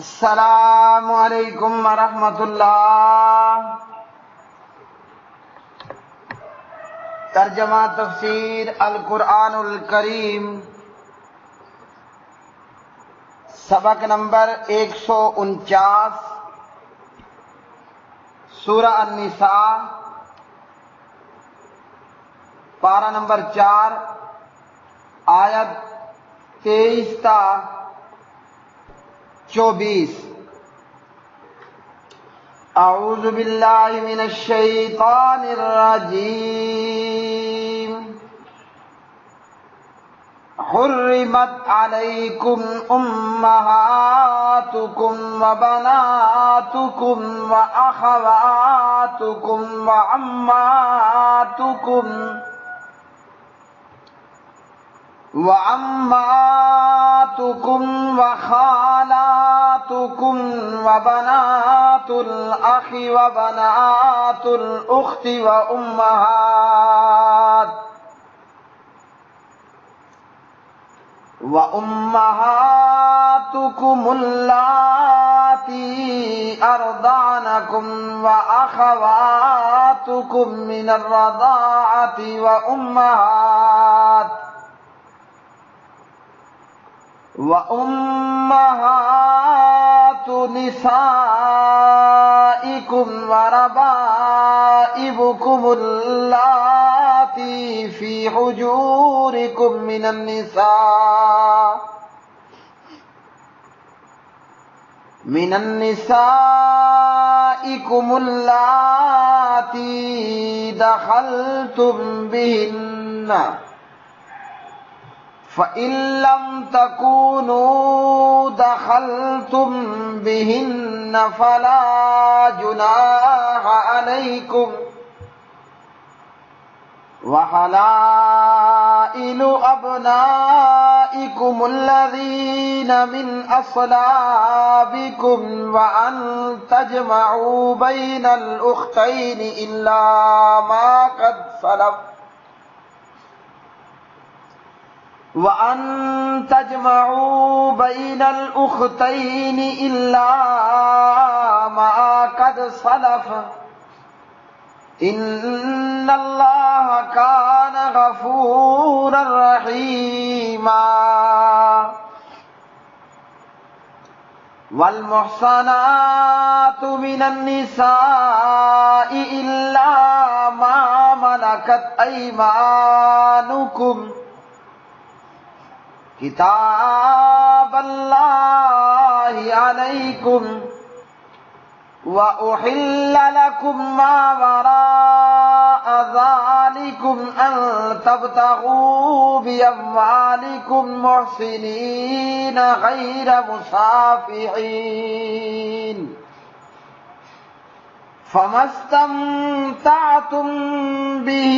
السلام علیکم ورحمۃ اللہ۔ ترجمہ تفسیر القرآن الکریم، سبق نمبر 149، سورہ النساء، پارہ نمبر 4، آیت 23 تا 24۔ اعوذ باللہ من الشیطان الرجیم۔ حرمت علیکم امہاتکم وبناتکم واخواتکم وعماتکم وخالاتکم وبنات الأخ وبنات الأخت وأمهاتكم اللاتي أرضعنكم وأخواتكم من الرضاعة وأمهات نسائكم وربائبكم اللاتي في حجوركم من النسائكم اللاتي دخلتم بهن، فإن لم تكونوا دخلتم بهن فلا جناح عليكم، وحلائل أبنائكم الذين من أصلابكم وأن تجمعوا بين الأختين إلا ما قد سلف، وَأَن تَجْمَعُوا بَيْنَ الْأُخْتَيْنِ إِلَّا مَا قَدْ سَلَفَ، إِنَّ اللَّهَ كَانَ غَفُورًا رَّحِيمًا۔ وَالْمُحْصَنَاتُ مِنَ النِّسَاءِ إِلَّا مَا مَلَكَتْ أَيْمَانُكُمْ، کتاب اللہ علیکم، وَأُحِلَّ لَكُم مَّا وَرَاءَ ذَلِكُمْ أَن تَبْتَغُوا بِأَمْوَالِكُم مُحْصِنِينَ غَيْرَ مُسَافِحِينَ، فَمَا اسْتَمْتَعْتُم بِهِ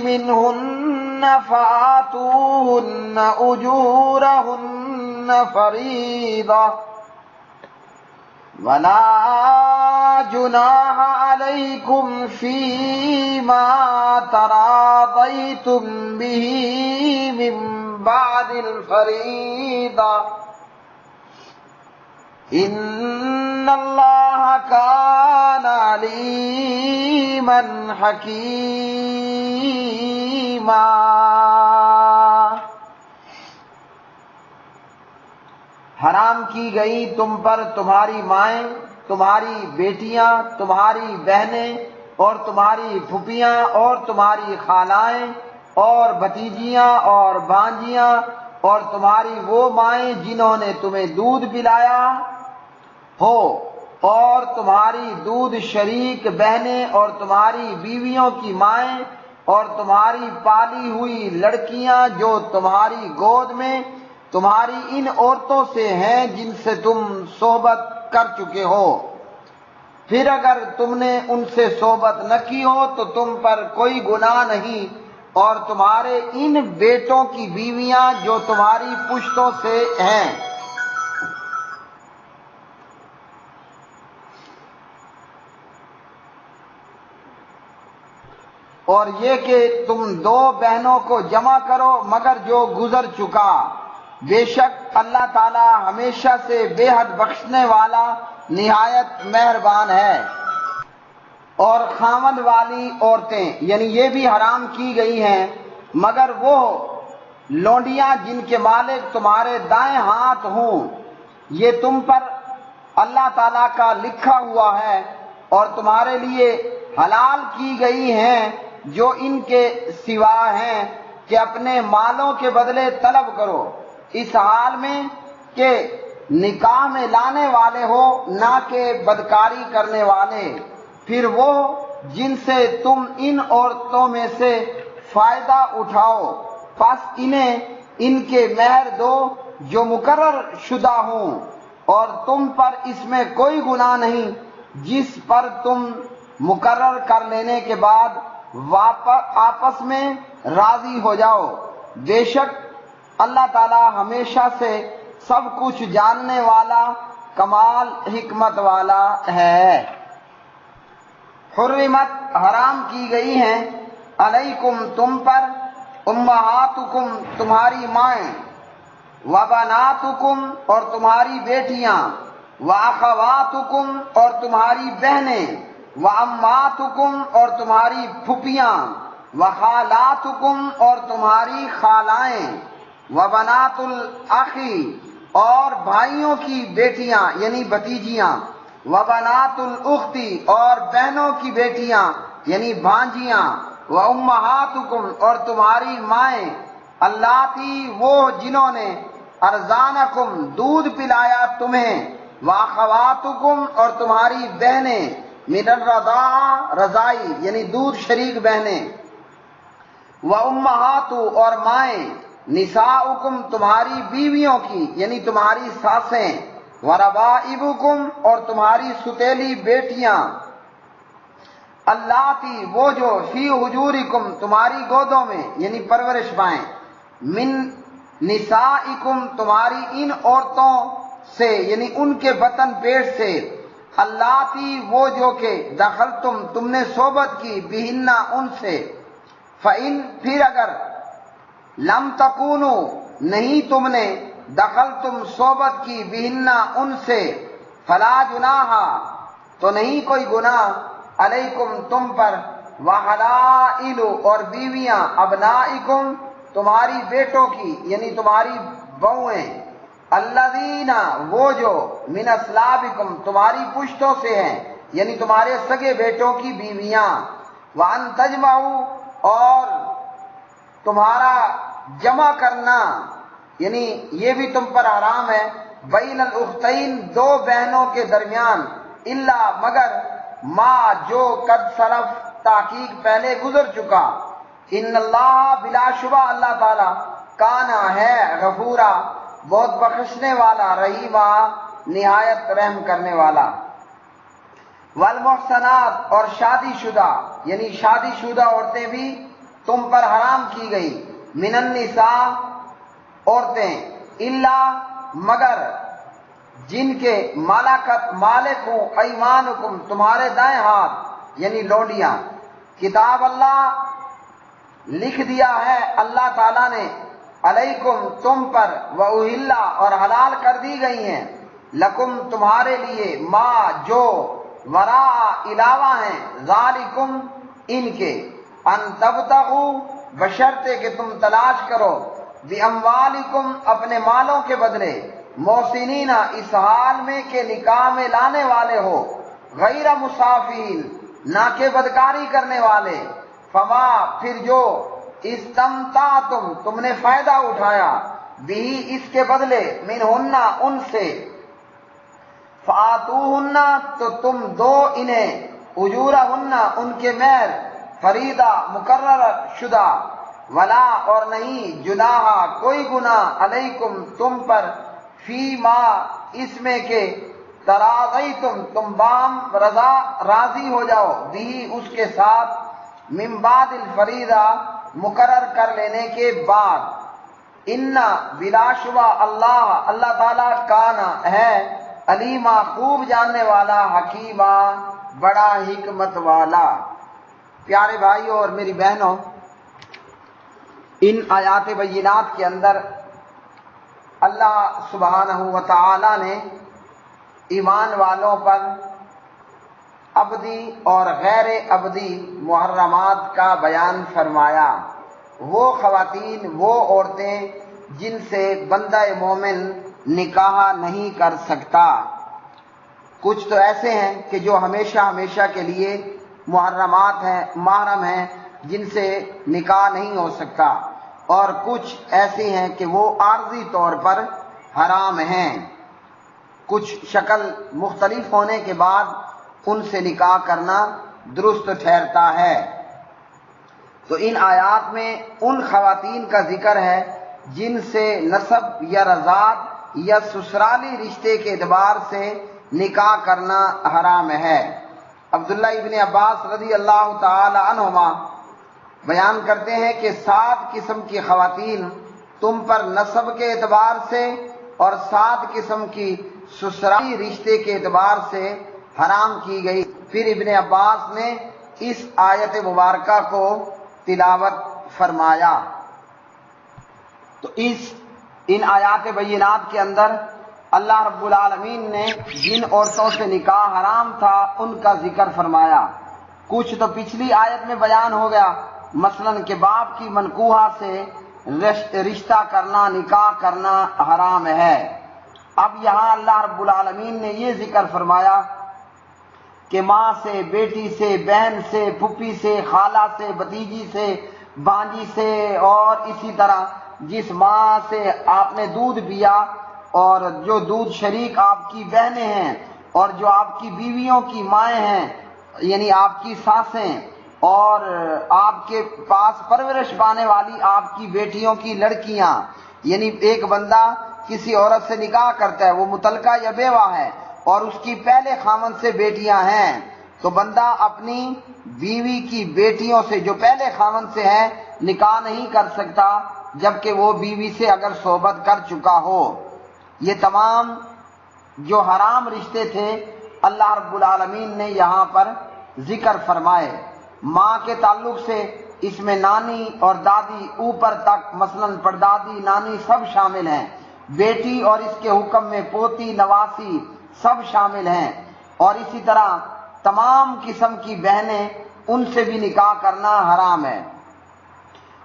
مِنْهُنَّ فَآتُوهُنَّ أُجُورَهُنَّ فَرِيضَةً، وَلَا جُنَاحَ عَلَيْكُمْ فِيمَا تَرَاضَيْتُم بِهِ مِن بَعْدِ الْفَرِيضَةِ، إِنَّ اللَّهَ كَانَ عَلِيمًا حَكِيمًا۔ حرام کی گئی تم پر تمہاری مائیں، تمہاری بیٹیاں، تمہاری بہنیں اور تمہاری پھوپھیاں اور تمہاری خالائیں اور بھتیجیاں اور بھانجیاں اور تمہاری وہ مائیں جنہوں نے تمہیں دودھ پلایا ہو، اور تمہاری دودھ شریک بہنیں اور تمہاری بیویوں کی مائیں اور تمہاری پالی ہوئی لڑکیاں جو تمہاری گود میں تمہاری ان عورتوں سے ہیں جن سے تم صحبت کر چکے ہو، پھر اگر تم نے ان سے صحبت نہ کی ہو تو تم پر کوئی گناہ نہیں، اور تمہارے ان بیٹوں کی بیویاں جو تمہاری پشتوں سے ہیں۔ اور یہ کہ تم دو بہنوں کو جمع کرو مگر جو گزر چکا، بے شک اللہ تعالی ہمیشہ سے بے حد بخشنے والا نہایت مہربان ہے۔ اور خاوند والی عورتیں یعنی یہ بھی حرام کی گئی ہیں مگر وہ لونڈیاں جن کے مالک تمہارے دائیں ہاتھ ہوں، یہ تم پر اللہ تعالیٰ کا لکھا ہوا ہے، اور تمہارے لیے حلال کی گئی ہیں جو ان کے سوا ہیں کہ اپنے مالوں کے بدلے طلب کرو، اس حال میں کہ نکاح میں لانے والے ہو نہ کہ بدکاری کرنے والے۔ پھر وہ جن سے تم ان عورتوں میں سے فائدہ اٹھاؤ، پس انہیں ان کے مہر دو جو مقرر شدہ ہوں، اور تم پر اس میں کوئی گناہ نہیں جس پر تم مقرر کر لینے کے بعد آپس میں راضی ہو جاؤ۔ بے شک اللہ تعالی ہمیشہ سے سب کچھ جاننے والا کمال حکمت والا ہے۔ حرمت حرام کی گئی ہیں علیکم تم پر امہاتکم تمہاری مائیں، وبناتکم اور تمہاری بیٹیاں، واخواتکم اور تمہاری بہنیں، وعماتکم اور تمہاری پھپھیاں، وخالاتکم اور تمہاری خالائیں، وبنات الاخی اور بھائیوں کی بیٹیاں یعنی بھتیجیاں، وبنات الاختی اور بہنوں کی بیٹیاں یعنی بھانجیاں، وامہاتکم اور تمہاری مائیں، اللاتی وہ جنہوں نے ارزانکم دودھ پلایا تمہیں، واخواتکم اور تمہاری بہنیں، من الرضاعہ رضائی یعنی دودھ شریک بہنیں، وامہات اور مائیں، نساؤکم تمہاری بیویوں کی یعنی تمہاری ساسیں، وربائبکم اور تمہاری ستیلی بیٹیاں، اللاتی وہ جو فی حجورکم تمہاری گودوں میں یعنی پرورش پائیں، من نسائکم تمہاری ان عورتوں سے یعنی ان کے بطن پیٹ سے، اللاتی وہ جو کہ دخلتم تم نے صحبت کی بہنہ ان سے، فإن پھر اگر لم تکونو نہیں تم نے دخلتم صحبت کی بہنہ ان سے، فلا جناح تو نہیں کوئی گناہ، علیکم تم پر، وحلائل اور بیویاں، ابنائکم تمہاری بیٹوں کی یعنی تمہاری بہویں، الذین وہ جو من اصلابکم تمہاری پشتوں سے ہیں یعنی تمہارے سگے بیٹوں کی بیویاں، وان تجمعوا اور تمہارا جمع کرنا یعنی یہ بھی تم پر حرام ہے، بین الاختین دو بہنوں کے درمیان، الا مگر ما جو قد سلف تحقیق پہلے گزر چکا، ان اللہ بلا شبہ اللہ تعالی کانا ہے غفورا بہت بخشنے والا، رحیما نہایت رحم کرنے والا۔ والمحصنات اور شادی شدہ یعنی شادی شدہ عورتیں بھی تم پر حرام کی گئی، من النساء عورتیں، الا مگر جن کے مالک ہوں ایمانکم تمہارے دائیں ہاتھ یعنی لونڈیاں، کتاب اللہ لکھ دیا ہے اللہ تعالیٰ نے، علیکم تم پر، وأحلّ اور حلال کر دی گئی ہیں، لکم تمہارے لیے، ما جو وراء علاوہ ہیں، ذالکم ان کے، ان تبتغوا بشرطے کہ تم تلاش کرو، باموالکم اپنے مالوں کے بدلے، محسنین اس حال میں کہ نکاح میں لانے والے ہو، غیر مسافین نہ کہ بدکاری کرنے والے، فما پھر جو استمتعتم تم نے فائدہ اٹھایا، بھی اس کے بدلے، منہن ان سے، فآتوہن تو تم دو انہیں، اجورہن ان کے مہر، فریضہ مقرر شدہ، ولا اور نہیں، جناح کوئی گناہ، علیکم تم پر، فی ما اس میں کہ تراضیتم تم بام راضی ہو جاؤ، بھی اس کے ساتھ، من بعد الفریضہ مقرر کر لینے کے بعد، ان بلا شبہ اللہ تعالیٰ کانا ہے، علیما خوب جاننے والا، حکیمہ بڑا حکمت والا۔ پیارے بھائیوں اور میری بہنوں، ان آیات بینات کے اندر اللہ سبحانہ و تعالی نے ایمان والوں پر ابدی اور غیر ابدی محرمات کا بیان فرمایا۔ وہ خواتین، وہ عورتیں جن سے بندہ مومن نکاح نہیں کر سکتا۔ کچھ تو ایسے ہیں کہ جو ہمیشہ ہمیشہ کے لیے محرمات ہیں، محرم ہیں، جن سے نکاح نہیں ہو سکتا، اور کچھ ایسے ہیں کہ وہ عارضی طور پر حرام ہیں۔ کچھ شکل مختلف ہونے کے بعد ان سے نکاح کرنا درست ٹھہرتا ہے۔ تو ان آیات میں ان خواتین کا ذکر ہے جن سے نسب یا رضاعت یا سسرالی رشتے کے اعتبار سے نکاح کرنا حرام ہے۔ عبداللہ ابن عباس رضی اللہ تعالی عنہما بیان کرتے ہیں کہ 7 قسم کی خواتین تم پر نسب کے اعتبار سے اور 7 قسم کی سسرالی رشتے کے اعتبار سے حرام کی گئی۔ پھر ابن عباس نے اس آیت مبارکہ کو تلاوت فرمایا۔ تو ان آیات بینات کے اندر اللہ رب العالمین نے جن عورتوں سے نکاح حرام تھا ان کا ذکر فرمایا۔ کچھ تو پچھلی آیت میں بیان ہو گیا، مثلا کہ باپ کی منکوحہ سے رشتہ کرنا، نکاح کرنا حرام ہے۔ اب یہاں اللہ رب العالمین نے یہ ذکر فرمایا کہ ماں سے، بیٹی سے، بہن سے، پھپھی سے، خالہ سے، بھتیجی سے، بھانجی سے، اور اسی طرح جس ماں سے آپ نے دودھ پیا اور جو دودھ شریک آپ کی بہنیں ہیں، اور جو آپ کی بیویوں کی مائیں ہیں یعنی آپ کی ساسیں، اور آپ کے پاس پرورش پانے والی آپ کی بیٹیوں کی لڑکیاں، یعنی ایک بندہ کسی عورت سے نکاح کرتا ہے، وہ مطلقہ یا بیوہ ہے، اور اس کی پہلے خاوند سے بیٹیاں ہیں، تو بندہ اپنی بیوی کی بیٹیوں سے جو پہلے خاوند سے ہے نکاح نہیں کر سکتا جبکہ وہ بیوی سے اگر صحبت کر چکا ہو۔ یہ تمام جو حرام رشتے تھے اللہ رب العالمین نے یہاں پر ذکر فرمائے۔ ماں کے تعلق سے اس میں نانی اور دادی اوپر تک، مثلا پردادی، نانی سب شامل ہیں۔ بیٹی اور اس کے حکم میں پوتی، نواسی سب شامل ہیں، اور اسی طرح تمام قسم کی بہنیں، ان سے بھی نکاح کرنا حرام ہے۔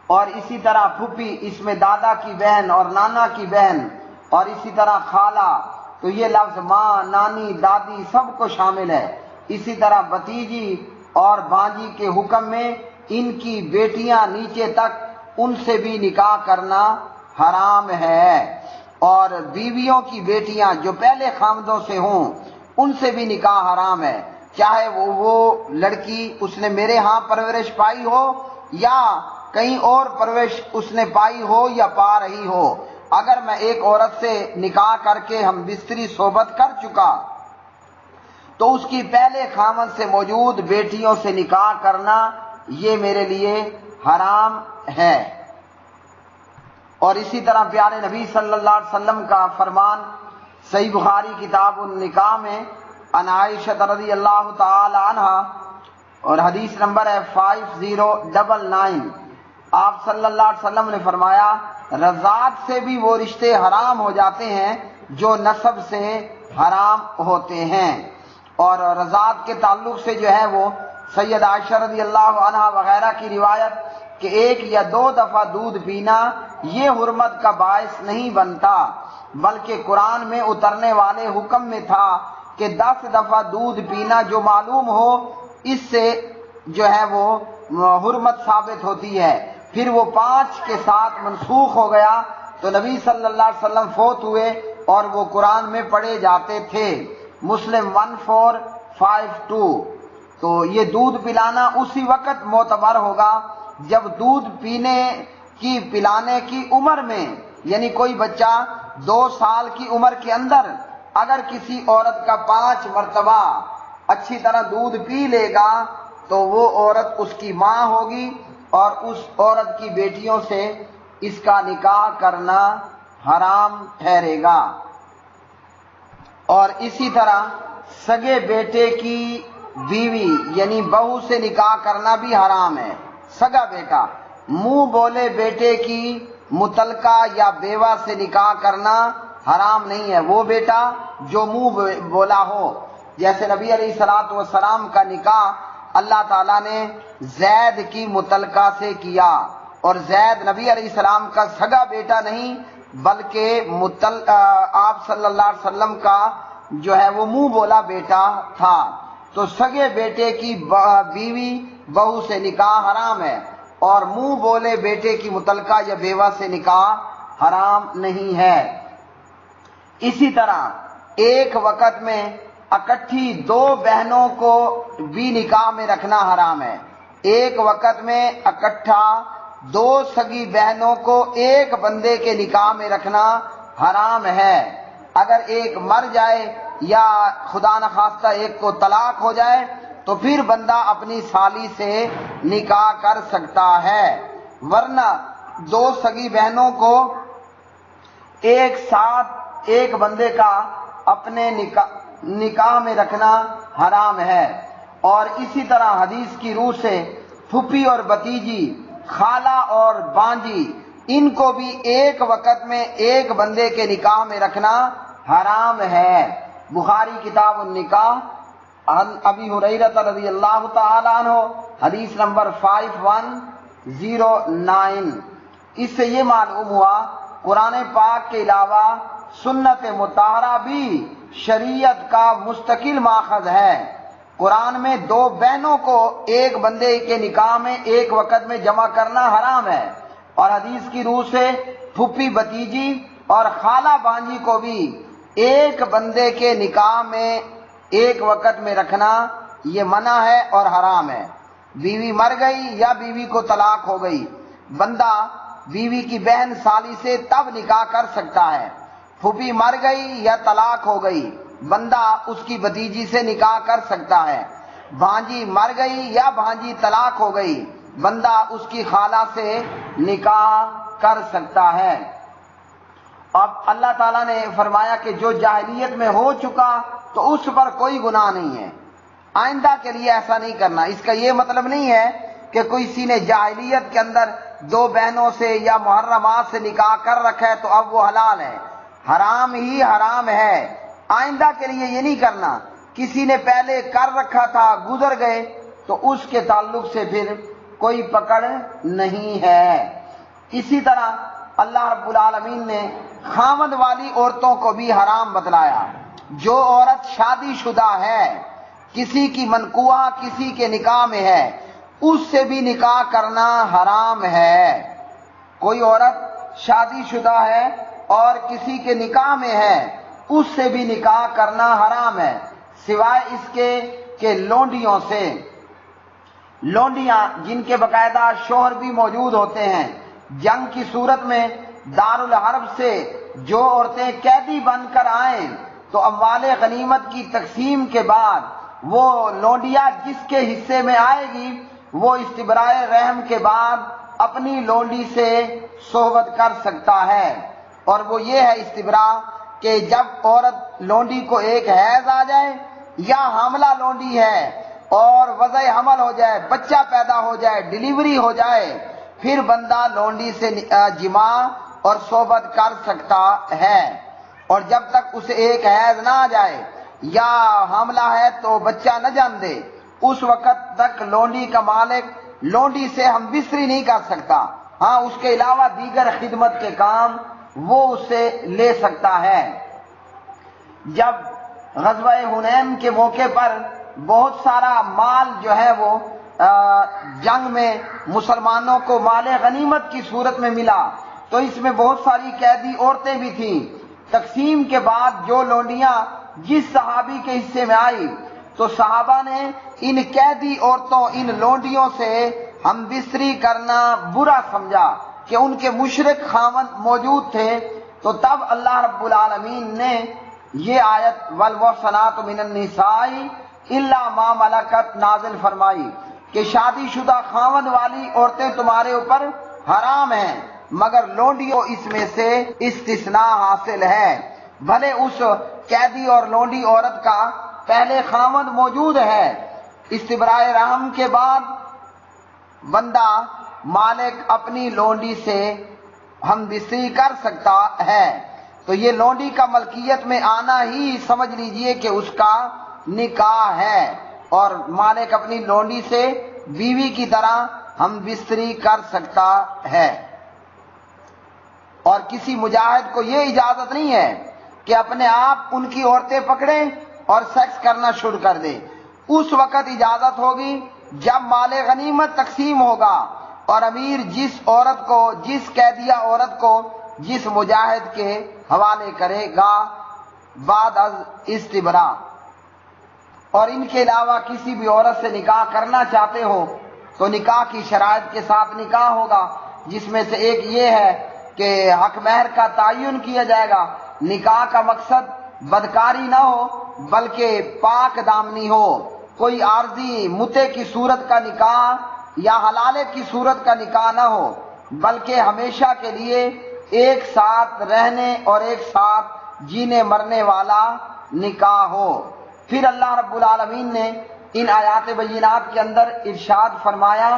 اور اسی طرح پھوپھی، اس میں دادا کی بہن اور نانا کی بہن، اور اسی طرح خالہ، تو یہ لفظ ماں، نانی، دادی سب کو شامل ہے۔ اسی طرح بھتیجی اور بھانجی کے حکم میں ان کی بیٹیاں نیچے تک، ان سے بھی نکاح کرنا حرام ہے، اور بیویوں کی بیٹیاں جو پہلے خاوندوں سے ہوں ان سے بھی نکاح حرام ہے، چاہے وہ لڑکی اس نے میرے ہاں پرورش پائی ہو یا کہیں اور پرورش اس نے پائی ہو یا پا رہی ہو۔ اگر میں ایک عورت سے نکاح کر کے ہم بستری صحبت کر چکا تو اس کی پہلے خاوند سے موجود بیٹیوں سے نکاح کرنا یہ میرے لیے حرام ہے۔ اور اسی طرح پیارے نبی صلی اللہ علیہ وسلم کا فرمان صحیح بخاری کتاب النکاح میں عن عائشہ رضی اللہ تعالی عنہ، اور حدیث نمبر ہے 5099، آپ صلی اللہ علیہ وسلم نے فرمایا رضاعت سے بھی وہ رشتے حرام ہو جاتے ہیں جو نسب سے حرام ہوتے ہیں۔ اور رضاعت کے تعلق سے جو ہے وہ سید عائشہ رضی اللہ عنہ وغیرہ کی روایت کہ 1 یا 2 دفعہ دودھ پینا یہ حرمت کا باعث نہیں بنتا، بلکہ قرآن میں اترنے والے حکم میں تھا کہ 10 دفعہ دودھ پینا جو معلوم ہو اس سے جو ہے وہ حرمت ثابت ہوتی ہے۔ پھر وہ 5 کے ساتھ منسوخ ہو گیا تو نبی صلی اللہ علیہ وسلم فوت ہوئے اور وہ قرآن میں پڑھے جاتے تھے۔ مسلم 1452۔ تو یہ دودھ پلانا اسی وقت معتبر ہوگا جب دودھ پلانے کی عمر میں، یعنی کوئی بچہ 2 سال کی عمر کے اندر اگر کسی عورت کا 5 مرتبہ اچھی طرح دودھ پی لے گا تو وہ عورت اس کی ماں ہوگی اور اس عورت کی بیٹیوں سے اس کا نکاح کرنا حرام ٹھہرے گا۔ اور اسی طرح سگے بیٹے کی بیوی یعنی بہو سے نکاح کرنا بھی حرام ہے۔ سگا بیٹا، منہ بولے بیٹے کی متعلقہ یا بیوہ سے نکاح کرنا حرام نہیں ہے، وہ بیٹا جو منہ بولا ہو۔ جیسے نبی علیہ الصلوۃ والسلام کا نکاح اللہ تعالیٰ نے زید کی متعلقہ سے کیا، اور زید نبی علیہ السلام کا سگا بیٹا نہیں بلکہ آپ صلی اللہ علیہ وسلم کا جو ہے وہ منہ بولا بیٹا تھا۔ تو سگے بیٹے کی بیوی بہو سے نکاح حرام ہے، اور منہ بولے بیٹے کی متعلقہ یا بیوہ سے نکاح حرام نہیں ہے۔ اسی طرح ایک وقت میں اکٹھی دو بہنوں کو بھی نکاح میں رکھنا حرام ہے۔ ایک وقت میں اکٹھا دو سگی بہنوں کو ایک بندے کے نکاح میں رکھنا حرام ہے۔ اگر ایک مر جائے یا خدا نخواستہ ایک کو طلاق ہو جائے تو پھر بندہ اپنی سالی سے نکاح کر سکتا ہے، ورنہ دو سگی بہنوں کو ایک ساتھ ایک بندے کا اپنے نکاح میں رکھنا حرام ہے۔ اور اسی طرح حدیث کی روح سے پھوپھی اور بھتیجی، خالہ اور بانجی، ان کو بھی ایک وقت میں ایک بندے کے نکاح میں رکھنا حرام ہے۔ بخاری کتاب النکاح، ابی ہریرہ رضی اللہ تعالی عنہ، حدیث نمبر 5109۔ اس سے یہ معلوم ہوا قرآن پاک کے علاوہ سنت مطہرہ بھی شریعت کا مستقل ماخذ ہے۔ قرآن میں دو بہنوں کو ایک بندے کے نکاح میں ایک وقت میں جمع کرنا حرام ہے، اور حدیث کی روح سے پھوپھی بھتیجی اور خالہ بانجی کو بھی ایک بندے کے نکاح میں ایک وقت میں رکھنا یہ منع ہے اور حرام ہے۔ بیوی مر گئی یا بیوی کو طلاق ہو گئی، بندہ بیوی کی بہن سالی سے تب نکاح کر سکتا ہے۔ پھوپھی مر گئی یا طلاق ہو گئی، بندہ اس کی بھتیجی سے نکاح کر سکتا ہے۔ بھانجی مر گئی یا بھانجی طلاق ہو گئی، بندہ اس کی خالہ سے نکاح کر سکتا ہے۔ اب اللہ تعالیٰ نے فرمایا کہ جو جاہلیت میں ہو چکا تو اس پر کوئی گناہ نہیں ہے، آئندہ کے لیے ایسا نہیں کرنا۔ اس کا یہ مطلب نہیں ہے کہ کسی نے جاہلیت کے اندر دو بہنوں سے یا محرمات سے نکاح کر رکھا ہے تو اب وہ حلال ہے، حرام ہی حرام ہے۔ آئندہ کے لیے یہ نہیں کرنا، کسی نے پہلے کر رکھا تھا گزر گئے تو اس کے تعلق سے پھر کوئی پکڑ نہیں ہے۔ اسی طرح اللہ رب العالمین نے خاوند والی عورتوں کو بھی حرام بتلایا۔ جو عورت شادی شدہ ہے، کسی کی منکوحہ کسی کے نکاح میں ہے، اس سے بھی نکاح کرنا حرام ہے۔ کوئی عورت شادی شدہ ہے اور کسی کے نکاح میں ہے، اس سے بھی نکاح کرنا حرام ہے، سوائے اس کے کہ لونڈیوں سے۔ لونڈیاں جن کے باقاعدہ شوہر بھی موجود ہوتے ہیں، جنگ کی صورت میں دارالحرب سے جو عورتیں قیدی بن کر آئیں تو اموال غنیمت کی تقسیم کے بعد وہ لونڈیا جس کے حصے میں آئے گی وہ استبراء رحم کے بعد اپنی لونڈی سے صحبت کر سکتا ہے، اور وہ یہ ہے استبراء کہ جب عورت لونڈی کو ایک حیض آ جائے یا حاملہ لونڈی ہے اور وضع حمل ہو جائے، بچہ پیدا ہو جائے، ڈیلیوری ہو جائے، پھر بندہ لونڈی سے جماع اور صحبت کر سکتا ہے، اور جب تک اسے ایک حیض نہ آ جائے یا حاملہ ہے تو بچہ نہ جان دے، اس وقت تک لونڈی کا مالک لونڈی سے ہم بستری نہیں کر سکتا۔ ہاں اس کے علاوہ دیگر خدمت کے کام وہ اس سے لے سکتا ہے۔ جب غزوہ حنین کے موقع پر بہت سارا مال جو ہے وہ جنگ میں مسلمانوں کو مال غنیمت کی صورت میں ملا تو اس میں بہت ساری قیدی عورتیں بھی تھیں۔ تقسیم کے بعد جو لونڈیاں جس صحابی کے حصے میں آئی تو صحابہ نے ان قیدی عورتوں، ان لونڈیوں سے ہم بستری کرنا برا سمجھا کہ ان کے مشرک خاوند موجود تھے، تو تب اللہ رب العالمین نے یہ آیت والمحصنات من النساء الا ما ملکت نازل فرمائی کہ شادی شدہ خاوند والی عورتیں تمہارے اوپر حرام ہیں، مگر لونڈیوں اس میں سے استثناء حاصل ہے۔ بھلے اس قیدی اور لونڈی عورت کا پہلے خاوند موجود ہے، استبراء رحم کے بعد بندہ مالک اپنی لونڈی سے ہم بستری کر سکتا ہے۔ تو یہ لونڈی کا ملکیت میں آنا ہی سمجھ لیجئے کہ اس کا نکاح ہے، اور مالک اپنی لونڈی سے بیوی کی طرح ہم بستری کر سکتا ہے۔ اور کسی مجاہد کو یہ اجازت نہیں ہے کہ اپنے آپ ان کی عورتیں پکڑیں اور سیکس کرنا شروع کر دے۔ اس وقت اجازت ہوگی جب مال غنیمت تقسیم ہوگا اور امیر جس قیدیہ عورت کو جس مجاہد کے حوالے کرے گا بعد از استبراء۔ اور ان کے علاوہ کسی بھی عورت سے نکاح کرنا چاہتے ہو تو نکاح کی شرائط کے ساتھ نکاح ہوگا، جس میں سے ایک یہ ہے کہ حق مہر کا تعین کیا جائے گا۔ نکاح کا مقصد بدکاری نہ ہو بلکہ پاک دامنی ہو، کوئی عارضی متع کی صورت کا نکاح یا حلالے کی صورت کا نکاح نہ ہو، بلکہ ہمیشہ کے لیے ایک ساتھ رہنے اور ایک ساتھ جینے مرنے والا نکاح ہو۔ پھر اللہ رب العالمین نے ان آیات بینات کے اندر ارشاد فرمایا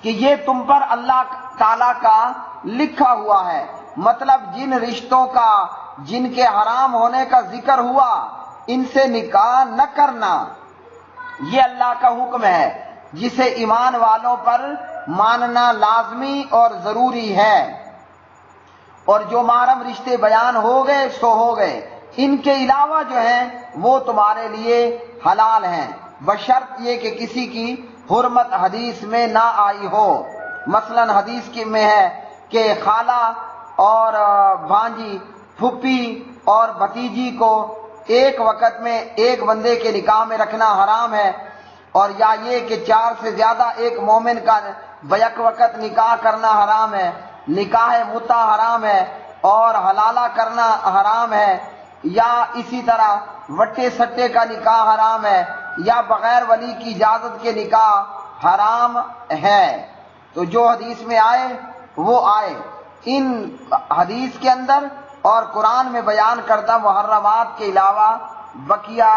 کہ یہ تم پر اللہ تعالیٰ کا لکھا ہوا ہے، مطلب جن رشتوں کا جن کے حرام ہونے کا ذکر ہوا ان سے نکاح نہ کرنا، یہ اللہ کا حکم ہے جسے ایمان والوں پر ماننا لازمی اور ضروری ہے۔ اور جو محرم رشتے بیان ہو گئے سو ہو گئے، ان کے علاوہ جو ہیں وہ تمہارے لیے حلال ہیں، بشرط یہ کہ کسی کی حرمت حدیث میں نہ آئی ہو۔ مثلا حدیث میں ہے کہ خالہ اور بھانجی، پھپھی اور بھتیجی کو ایک وقت میں ایک بندے کے نکاح میں رکھنا حرام ہے، اور یا یہ کہ 4 سے زیادہ ایک مومن کا بیک وقت نکاح کرنا حرام ہے، نکاح متع حرام ہے اور حلالہ کرنا حرام ہے، یا اسی طرح وٹے سٹے کا نکاح حرام ہے، یا بغیر ولی کی اجازت کے نکاح حرام ہے۔ تو جو حدیث میں آئے وہ آئے، ان حدیث کے اندر اور قرآن میں بیان کردہ محرمات کے علاوہ بقیہ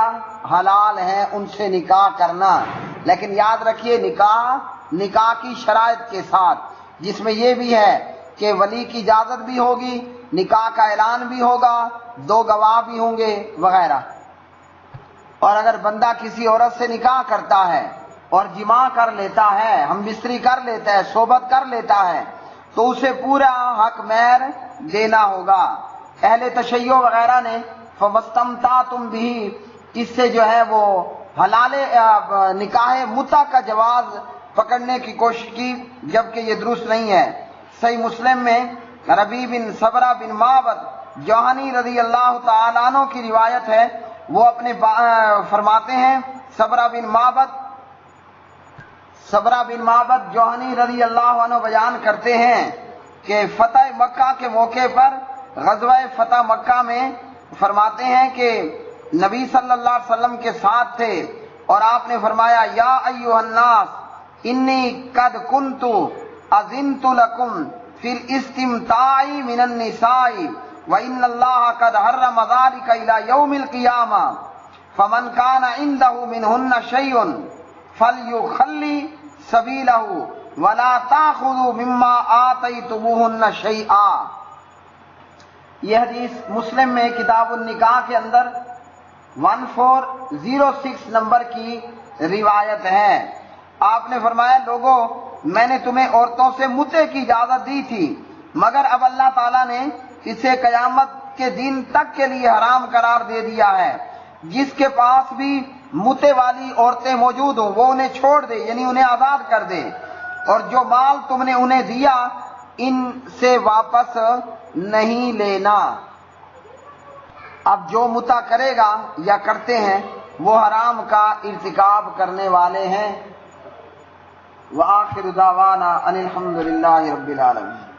حلال ہیں ان سے نکاح کرنا، لیکن یاد رکھیے نکاح کی شرائط کے ساتھ، جس میں یہ بھی ہے کہ ولی کی اجازت بھی ہوگی، نکاح کا اعلان بھی ہوگا، 2 گواہ بھی ہوں گے وغیرہ۔ اور اگر بندہ کسی عورت سے نکاح کرتا ہے اور جماع کر لیتا ہے، ہم بستری کر لیتا ہے، صحبت کر لیتا ہے، تو اسے پورا حق مہر دینا ہوگا۔ اہل تشیع وغیرہ نے فَمَسْتَمْتَعْتُمْ بِهِ، اس سے جو ہے وہ حلال نکاح متع کا جواز پکڑنے کی کوشش کی، جبکہ یہ درست نہیں ہے۔ صحیح مسلم میں ربیع بن صبرہ بن معبد جوہنی رضی اللہ تعالیٰ عنہ کی روایت ہے، وہ اپنے فرماتے ہیں صبرہ بن معبد جوہنی رضی اللہ عنہ بیان کرتے ہیں کہ فتح مکہ کے موقع پر غزوہ فتح مکہ میں فرماتے ہیں کہ نبی صلی اللہ علیہ وسلم کے ساتھ تھے، اور آپ نے فرمایا یا ایھا الناس انی قد کنت اذنت لکم فی الاستمتاع من النساء وان اللہ قد حرم ذلک الی یوم القیامہ فمن کان عنده منہن شیء فلیخلی سبیلہ ولا تاخذوا مما آتیتموہن شیئا۔ یہ حدیث مسلم میں کتاب النکاح کے اندر 1406 نمبر کی روایت ہے۔ آپ نے فرمایا لوگوں، میں نے تمہیں عورتوں سے متع کی اجازت دی تھی، مگر اب اللہ تعالیٰ نے اسے قیامت کے دن تک کے لیے حرام قرار دے دیا ہے۔ جس کے پاس بھی متع والی عورتیں موجود ہوں وہ انہیں چھوڑ دے، یعنی انہیں آزاد کر دے، اور جو مال تم نے انہیں دیا ان سے واپس نہیں لینا۔ اب جو متع کرے گا یا کرتے ہیں وہ حرام کا ارتکاب کرنے والے ہیں۔ وآخر دعوانا ان الحمد للہ رب العالمین۔